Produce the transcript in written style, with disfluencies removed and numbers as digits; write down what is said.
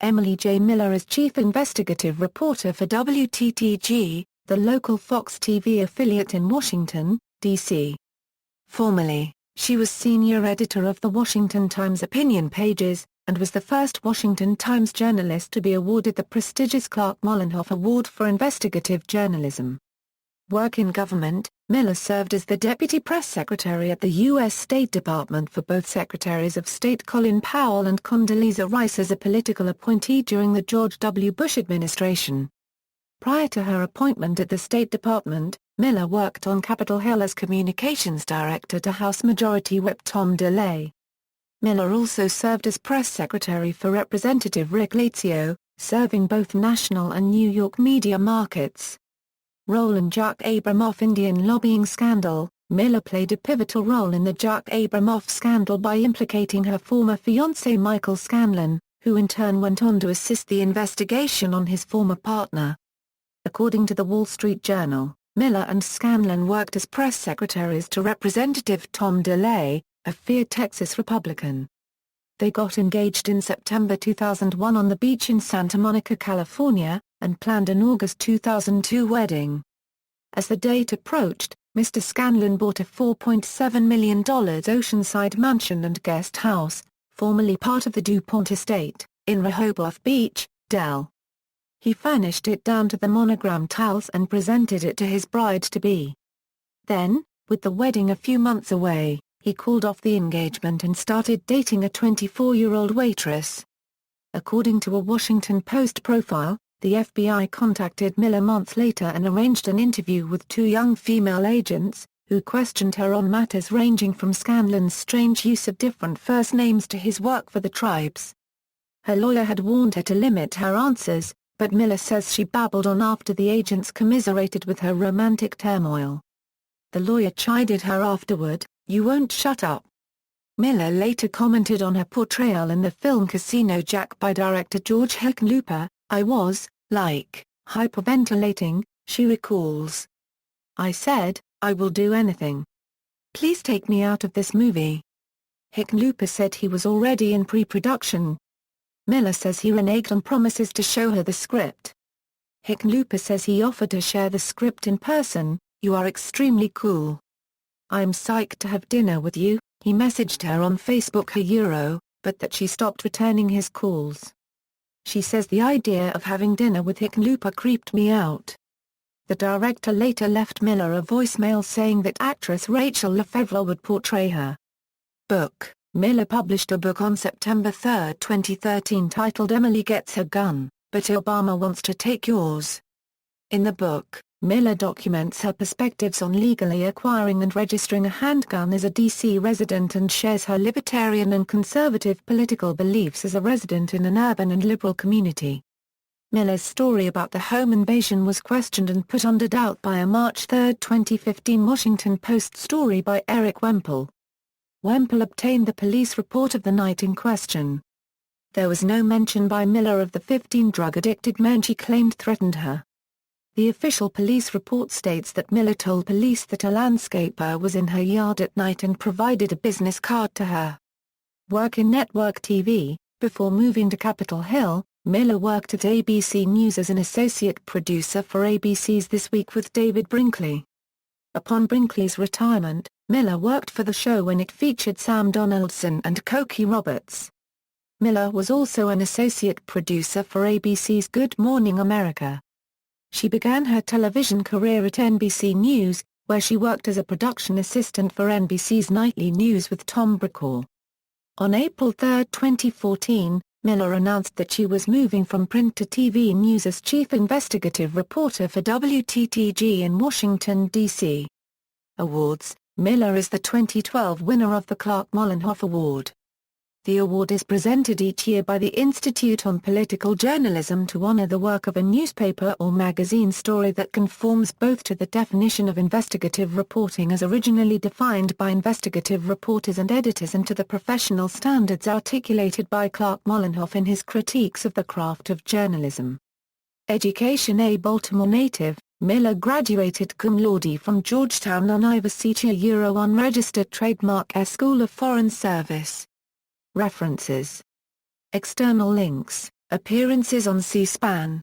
Emily J. Miller is chief investigative reporter for WTTG, the local Fox TV affiliate in Washington, D.C. Formerly, she was senior editor of the Washington Times opinion pages, and was the first Washington Times journalist to be awarded the prestigious Clark-Molenhoff Award for Investigative Journalism. Work in government: Miller served as the deputy press secretary at the U.S. State Department for both Secretaries of State Colin Powell and Condoleezza Rice as a political appointee during the George W. Bush administration. Prior to her appointment at the State Department, Miller worked on Capitol Hill as communications director to House Majority Whip Tom DeLay. Miller also served as press secretary for Representative Rick Lazio, serving both national and New York media markets. Role in Jack Abramoff Indian lobbying scandal: Miller played a pivotal role in the Jack Abramoff scandal by implicating her former fiancé Michael Scanlon, who in turn went on to assist the investigation on his former partner. According to the Wall Street Journal, Miller and Scanlon worked as press secretaries to Representative Tom DeLay, a feared Texas Republican. They got engaged in September 2001 on the beach in Santa Monica, California, and planned an August 2002 wedding. As the date approached, Mr. Scanlon bought a $4.7 million oceanside mansion and guest house, formerly part of the DuPont estate, in Rehoboth Beach, Del. He furnished it down to the monogram tiles and presented it to his bride-to-be. Then, with the wedding a few months away, he called off the engagement and started dating a 24-year-old waitress. According to a Washington Post profile, the FBI contacted Miller months later and arranged an interview with two young female agents, who questioned her on matters ranging from Scanlon's strange use of different first names to his work for the tribes. Her lawyer had warned her to limit her answers, but Miller says she babbled on after the agents commiserated with her romantic turmoil. The lawyer chided her afterward, "You won't shut up." Miller later commented on her portrayal in the film Casino Jack by director George Hickenlooper: "I was, like, hyperventilating," she recalls. "I said, I will do anything. Please take me out of this movie." Hickenlooper said he was already in pre-production. Miller says he reneged on promises to show her the script. Hickenlooper says he offered to share the script in person. "You are extremely cool. I'm psyched to have dinner with you," he messaged her on Facebook but that she stopped returning his calls. She says the idea of having dinner with Hickenlooper creeped me out. The director later left Miller a voicemail saying that actress Rachel Lefevre would portray her. Book: Miller published a book on September 3, 2013 titled Emily Gets Her Gun, But Obama Wants to Take Yours. In the book, Miller documents her perspectives on legally acquiring and registering a handgun as a D.C. resident and shares her libertarian and conservative political beliefs as a resident in an urban and liberal community. Miller's story about the home invasion was questioned and put under doubt by a March 3, 2015 Washington Post story by Eric Wemple. Wemple obtained the police report of the night in question. There was no mention by Miller of the 15 drug-addicted men she claimed threatened her. The official police report states that Miller told police that a landscaper was in her yard at night and provided a business card to her. Work in network TV: before moving to Capitol Hill, Miller worked at ABC News as an associate producer for ABC's This Week with David Brinkley. Upon Brinkley's retirement, Miller worked for the show when it featured Sam Donaldson and Cokie Roberts. Miller was also an associate producer for ABC's Good Morning America. She began her television career at NBC News, where she worked as a production assistant for NBC's Nightly News with Tom Brokaw. On April 3, 2014, Miller announced that she was moving from print to TV news as chief investigative reporter for WTTG in Washington, D.C. Awards: Miller is the 2012 winner of the Clark-Molenhoff Award. The award is presented each year by the Institute on Political Journalism to honor the work of a newspaper or magazine story that conforms both to the definition of investigative reporting as originally defined by investigative reporters and editors and to the professional standards articulated by Clark-Molenhoff in his critiques of the craft of journalism. Education: a Baltimore native, Miller graduated cum laude from Georgetown University unregistered trademark School of Foreign Service. References. External links. Appearances on C-SPAN.